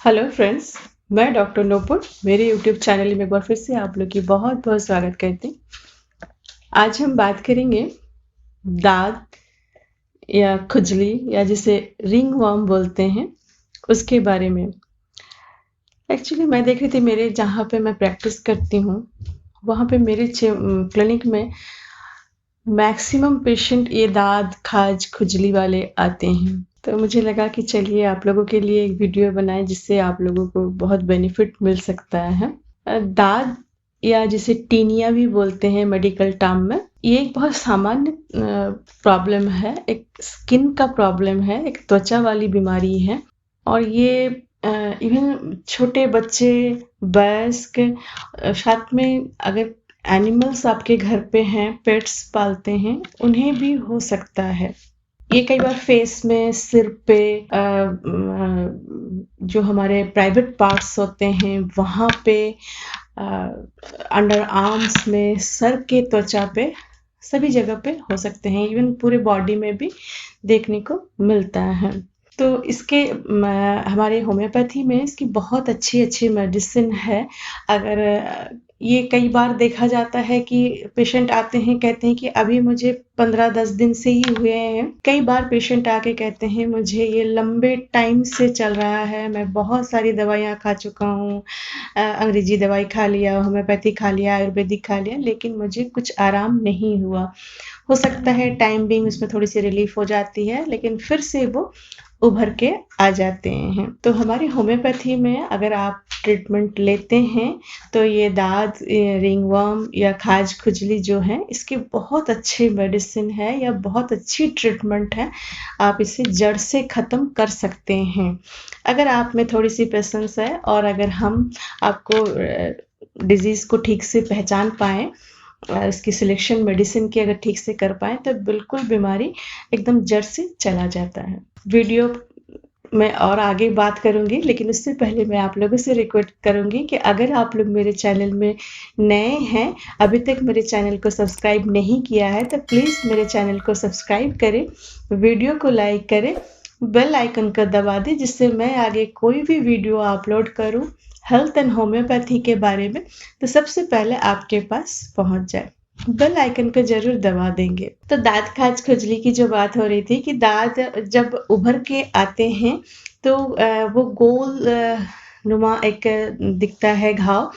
Hello friends, मैं doctor Nupur मेरे YouTube channel में एक बार फिर से आप लोग की बहुत बहुत स्वागत करती हूँ। आज हम बात करेंगे दाद या खुजली या जिसे रिंग वर्म बोलते हैं उसके बारे में। एक्चुअली मैं देख रही थी मेरे जहाँ पे मैं प्रैक्टिस करती हूँ वहाँ पे मेरे क्लिनिक में मैक्सिमम पेशेंट ये दाद खाज खुजली वाले आते हैं। तो मुझे लगा कि चलिए आप लोगों के लिए एक वीडियो बनाएं जिससे आप लोगों को बहुत बेनिफिट मिल सकता है। दाद या जिसे टीनिया भी बोलते हैं मेडिकल टर्म में, ये एक बहुत सामान्य प्रॉब्लम है, एक स्किन का प्रॉब्लम है, एक त्वचा वाली बीमारी है। और ये इवन छोटे बच्चे, वयस्क, साथ में अगर एनिमल्स आपके घर पे हैं, पेट्स पालते हैं, उन्हें भी हो सकता है। ये कई बार फेस में, सिर पे, जो हमारे प्राइवेट पार्ट्स होते हैं वहाँ पे, अंडर आर्म्स में, सर के त्वचा पे, सभी जगह पे हो सकते हैं। इवन पूरे बॉडी में भी देखने को मिलता है। तो इसके हमारे होम्योपैथी में इसकी बहुत अच्छी मेडिसिन है। अगर ये कई बार देखा जाता है कि पेशेंट आते हैं, कहते हैं कि अभी मुझे 15-10 दिन से ही हुए हैं। कई बार पेशेंट आके कहते हैं मुझे ये लंबे टाइम से चल रहा है, मैं बहुत सारी दवाइयाँ खा चुका हूँ, अंग्रेजी दवाई खा लिया, होम्योपैथी खा लिया, आयुर्वेदिक खा लिया, लेकिन मुझे कुछ आराम नहीं हुआ। हो सकता है टाइम बीइंग उसमें थोड़ी सी रिलीफ हो जाती है, लेकिन फिर से वो उभर के आ जाते हैं। तो हमारी होम्योपैथी में अगर आप ट्रीटमेंट लेते हैं तो ये दाद, रिंगवर्म या खाज खुजली जो है, इसकी बहुत अच्छी मेडिसिन है या बहुत अच्छी ट्रीटमेंट है। आप इसे जड़ से ख़त्म कर सकते हैं अगर आप में थोड़ी सी पेशेंस है और अगर हम आपको डिजीज़ को ठीक से पहचान पाएँ, इसकी सिलेक्शन मेडिसिन की अगर ठीक से कर पाएँ, तो बिल्कुल बीमारी एकदम जड़ से चला जाता है। वीडियो में और आगे बात करूँगी, लेकिन उससे पहले मैं आप लोगों से रिक्वेस्ट करूँगी कि अगर आप लोग मेरे चैनल में नए हैं, अभी तक मेरे चैनल को सब्सक्राइब नहीं किया है, तो प्लीज़ मेरे चैनल को सब्सक्राइब करें, वीडियो को लाइक करें, बेल आइकन को दबा दें, जिससे मैं आगे कोई भी वीडियो अपलोड करूँ हेल्थ एंड होम्योपैथी के बारे में, तो सबसे पहले आपके पास पहुँच जाए। बेल आइकन को ज़रूर दबा देंगे। तो दाँत खाज खुजली की जो बात हो रही थी कि दाँत जब उभर के आते हैं तो वो गोल नुमा एक दिखता है घाव,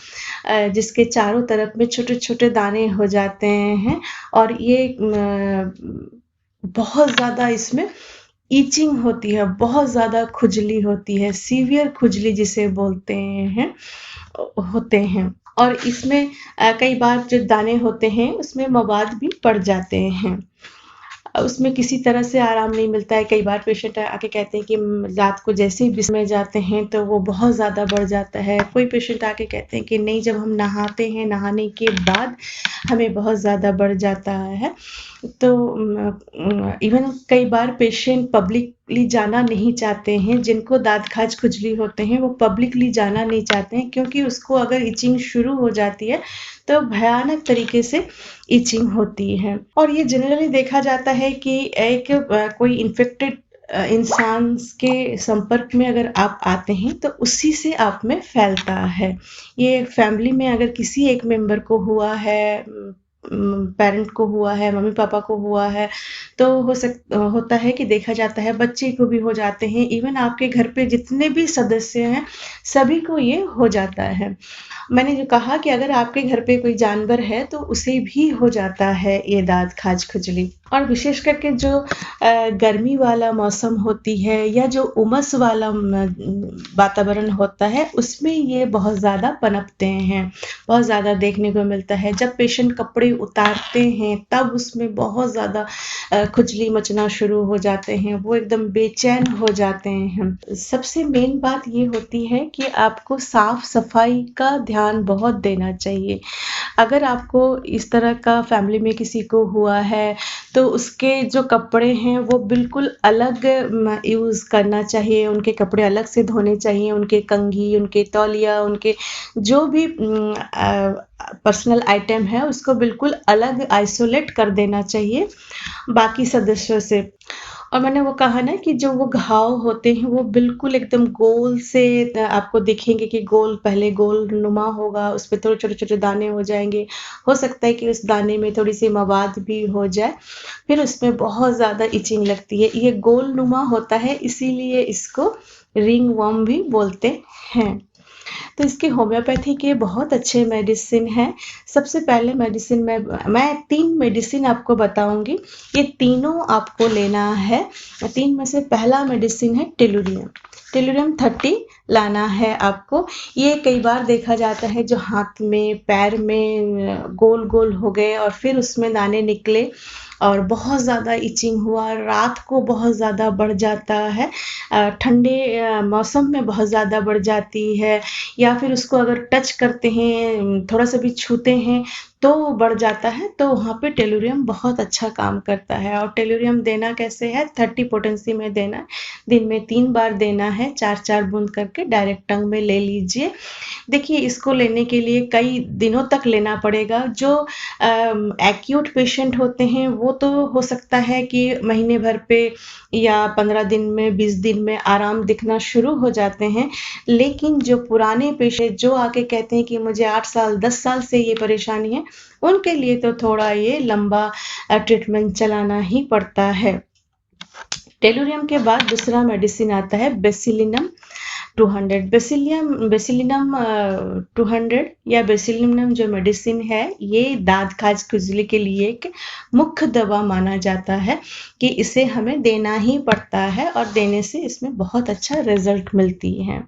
जिसके चारों तरफ में छोटे-छोटे दाने हो जाते हैं और ये बहुत ज़्यादा इसमें ईचिंग होती है, बहुत ज़्यादा खुजली होती है, सीवियर खुजली जिसे बोलते हैं, होते हैं। और इसमें कई बार जो दाने होते हैं उसमें मवाद भी पड़ जाते हैं। उसमें किसी तरह से आराम नहीं मिलता है। कई बार पेशेंट आके कहते हैं कि रात को जैसे ही बिस्तर में जाते हैं तो वो बहुत ज़्यादा बढ़ जाता है। कोई पेशेंट आके कहते हैं कि नहीं, जब हम नहाते हैं, नहाने के बाद हमें बहुत ज़्यादा बढ़ जाता है। तो इवन कई बार पेशेंट पब्लिकली जाना नहीं चाहते हैं, जिनको दाँत खाज खुजली होते हैं वो पब्लिकली जाना नहीं चाहते हैं, क्योंकि उसको अगर इचिंग शुरू हो जाती है तो भयानक तरीके से इचिंग होती है। और ये जनरली देखा जाता है कि एक कोई इन्फेक्टेड इंसान के संपर्क में अगर आप आते हैं तो उसी से आप में फैलता है। ये फैमिली में अगर किसी एक मेंबर को हुआ है, पेरेंट को हुआ है, मम्मी पापा को हुआ है, तो होता है कि देखा जाता है बच्चे को भी हो जाते हैं। इवन आपके घर पे जितने भी सदस्य हैं सभी को ये हो जाता है। मैंने जो कहा कि अगर आपके घर पे कोई जानवर है तो उसे भी हो जाता है ये दाँत खाज खुजली। और विशेष करके जो गर्मी वाला मौसम होती है या जो उमस वाला वातावरण होता है, उसमें ये बहुत ज़्यादा पनपते हैं, बहुत ज़्यादा देखने को मिलता है। जब पेशेंट कपड़े उतारते हैं तब उसमें बहुत ज़्यादा खुजली मचना शुरू हो जाते हैं, वो एकदम बेचैन हो जाते हैं। सबसे मेन बात ये होती है कि आपको साफ-सफाई का ध्यान बहुत देना चाहिए। अगर आपको इस तरह का फैमिली में किसी को हुआ है तो उसके जो कपड़े हैं वो बिल्कुल अलग यूज़ करना चाहिए, उनके कपड़े अलग से धोने चाहिए, उनके कंघी, उनके तौलिया, उनके जो भी पर्सनल आइटम है उसको बिल्कुल अलग आइसोलेट कर देना चाहिए बाकी सदस्यों से। और मैंने वो कहा ना कि जो वो घाव होते हैं वो बिल्कुल एकदम गोल से आपको दिखेंगे कि गोल पहले गोल नुमा होगा, उस पे थोड़े छोटे-छोटे दाने हो जाएँगे। हो सकता है कि उस दाने में थोड़ी-सी मवाद भी हो जाए, फिर उसमें बहुत ज़्यादा इचिंग लगती है। ये गोल नुमा होता है इसीलिए इसको रिंग वर्म भी बोलते हैं। तो इसके होम्योपैथी के बहुत अच्छे मेडिसिन हैं। सबसे पहले मेडिसिन मैं 3 मेडिसिन आपको बताऊँगी, ये तीनों आपको लेना है। 3 में से पहला मेडिसिन है टेलुरियम। टेलुरियम 30 लाना है आपको। ये कई बार देखा जाता है जो हाथ में, पैर में गोल-गोल हो गए और फिर उसमें दाने निकले और बहुत ज़्यादा इचिंग हुआ, रात को बहुत ज़्यादा बढ़ जाता है। ठंडे मौसम में बहुत ज़्यादा बढ़ जाती है या फिर उसको अगर टच करते हैं, थोड़ा-सा भी छूते हैं तो बढ़ जाता है, तो वहाँ पे टेलुरियम बहुत अच्छा काम करता है। और टेलुरियम देना कैसे है, 30 पोटेंसी में देना है, दिन में 3 बार देना है, 4-4 बूँद करके डायरेक्ट टंग में ले लीजिए। देखिए इसको लेने के लिए कई दिनों तक लेना पड़ेगा। जो एक्यूट पेशेंट होते हैं वो तो हो सकता है कि महीने भर पे या 15 दिन में, 20 दिन में आराम दिखना शुरू हो जाते हैं। लेकिन जो पुराने पेशेंट जो आके कहते हैं कि मुझे 8 साल, 10 साल से ये परेशानी है, उनके लिए तो थोड़ा ये लंबा ट्रीटमेंट चलाना ही पड़ता है। टेलुरियम के बाद दूसरा मेडिसिन आता है बेसिलिनम 200। बेसिलिनम 200 या बेसिलिनम जो मेडिसिन है ये दाँत खाज खुजली के लिए एक मुख्य दवा माना जाता है कि इसे हमें देना ही पड़ता है और देने से इसमें बहुत अच्छा रिजल्ट मिलती है।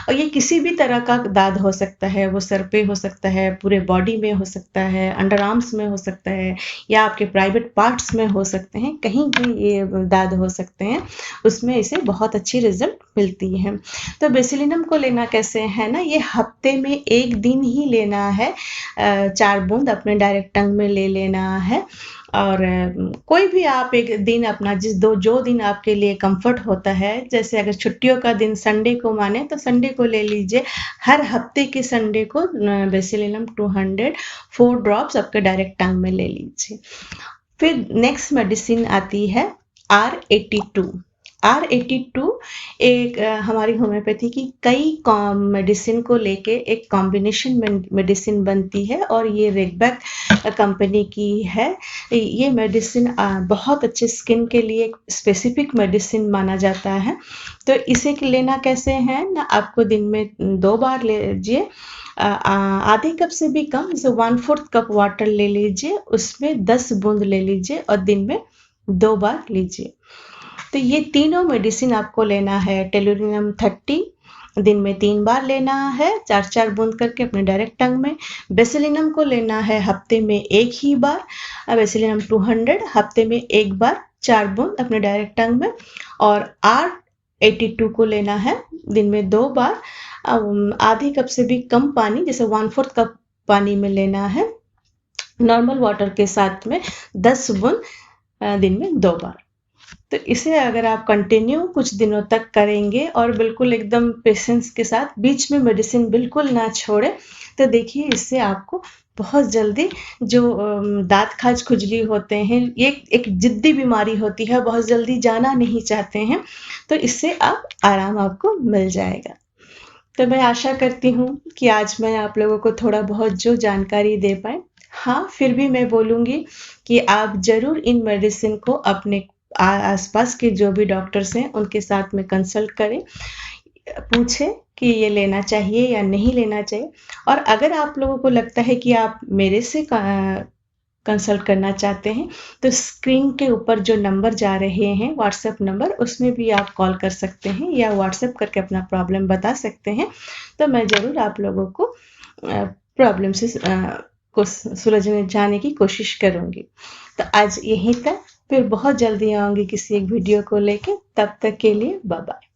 और ये किसी भी तरह का दाद हो सकता है, वो सर पे हो सकता है, पूरे बॉडी में हो सकता है, अंडर आर्म्स में हो सकता है या आपके प्राइवेट पार्ट्स में हो सकते हैं, कहीं भी ये दाद हो सकते हैं, उसमें इसे बहुत अच्छी रिजल्ट मिलती है। तो बेसिलिनम को लेना कैसे है ना, ये हफ्ते में 1 दिन ही लेना है। 4 बूँद अपने डायरेक्ट टंग में ले लेना है और कोई भी आप एक दिन अपना जो दिन आपके लिए कंफर्ट होता है, जैसे अगर छुट्टियों का दिन संडे को माने तो संडे को ले लीजिए। हर हफ्ते के संडे को बेसिलिनम 200 4 ड्रॉप्स आपके डायरेक्ट टंग में ले लीजिए। फिर नेक्स्ट मेडिसिन आती है R82। R82 एक हमारी होम्योपैथी की कई मेडिसिन को लेके एक कॉम्बिनेशन मेडिसिन बनती है और ये रेगबैक कंपनी की है। ये मेडिसिन बहुत अच्छे स्किन के लिए एक स्पेसिफिक मेडिसिन माना जाता है। तो इसे लेना कैसे है ना, आपको दिन में 2 बार लीजिए। आधे कप से भी कम, जैसे 1/4 कप वाटर ले लीजिए, उसमें 10 बूंद ले लीजिए और दिन में 2 बार लीजिए। तो ये तीनों मेडिसिन आपको लेना है। टेलुरियम 30 दिन में 3 बार लेना है, 4-4 बूंद करके अपने डायरेक्ट टंग में। बेसिलिनम को लेना है हफ्ते में 1 ही बार। बेसिलिनम 200 हफ्ते में 1 बार 4 बूंद अपने डायरेक्ट टंग में। और R82 को लेना है दिन में 2 बार। आधे कप से भी कम पानी, जैसे 1/4 कप पानी में लेना है, नॉर्मल वाटर के साथ में 10 बूंद दिन में 2 बार। तो इसे अगर आप कंटिन्यू कुछ दिनों तक करेंगे और बिल्कुल एकदम पेशेंस के साथ, बीच में मेडिसिन बिल्कुल ना छोड़ें, तो देखिए इससे आपको बहुत जल्दी जो दाँत खाज खुजली होते हैं, ये एक ज़िद्दी बीमारी होती है, बहुत जल्दी जाना नहीं चाहते हैं, तो इससे आराम आपको मिल जाएगा। तो मैं आशा करती हूँ कि आज मैं आप लोगों को थोड़ा बहुत जो जानकारी दे पाए। हाँ, फिर भी मैं बोलूँगी कि आप ज़रूर इन मेडिसिन को अपने आस-पास के जो भी डॉक्टर्स हैं, उनके साथ में कंसल्ट करें। पूछें कि ये लेना चाहिए या नहीं लेना चाहिए। और अगर आप लोगों को लगता है कि आप मेरे से कंसल्ट करना चाहते हैं, तो स्क्रीन के ऊपर जो नंबर जा रहे हैं, व्हाट्सएप नंबर, उसमें भी आप कॉल कर सकते हैं या व्हाट्सएप करके अपना प्रॉब्लम बता सकते हैं। तो मैं ज़रूर आप लोगों को प्रॉब्लम से को सुलझने जाने की कोशिश करूँगी। तो आज यहीं तक, फिर बहुत जल्दी आऊँगी किसी एक वीडियो को लेके। तब तक के लिए बाय बाय।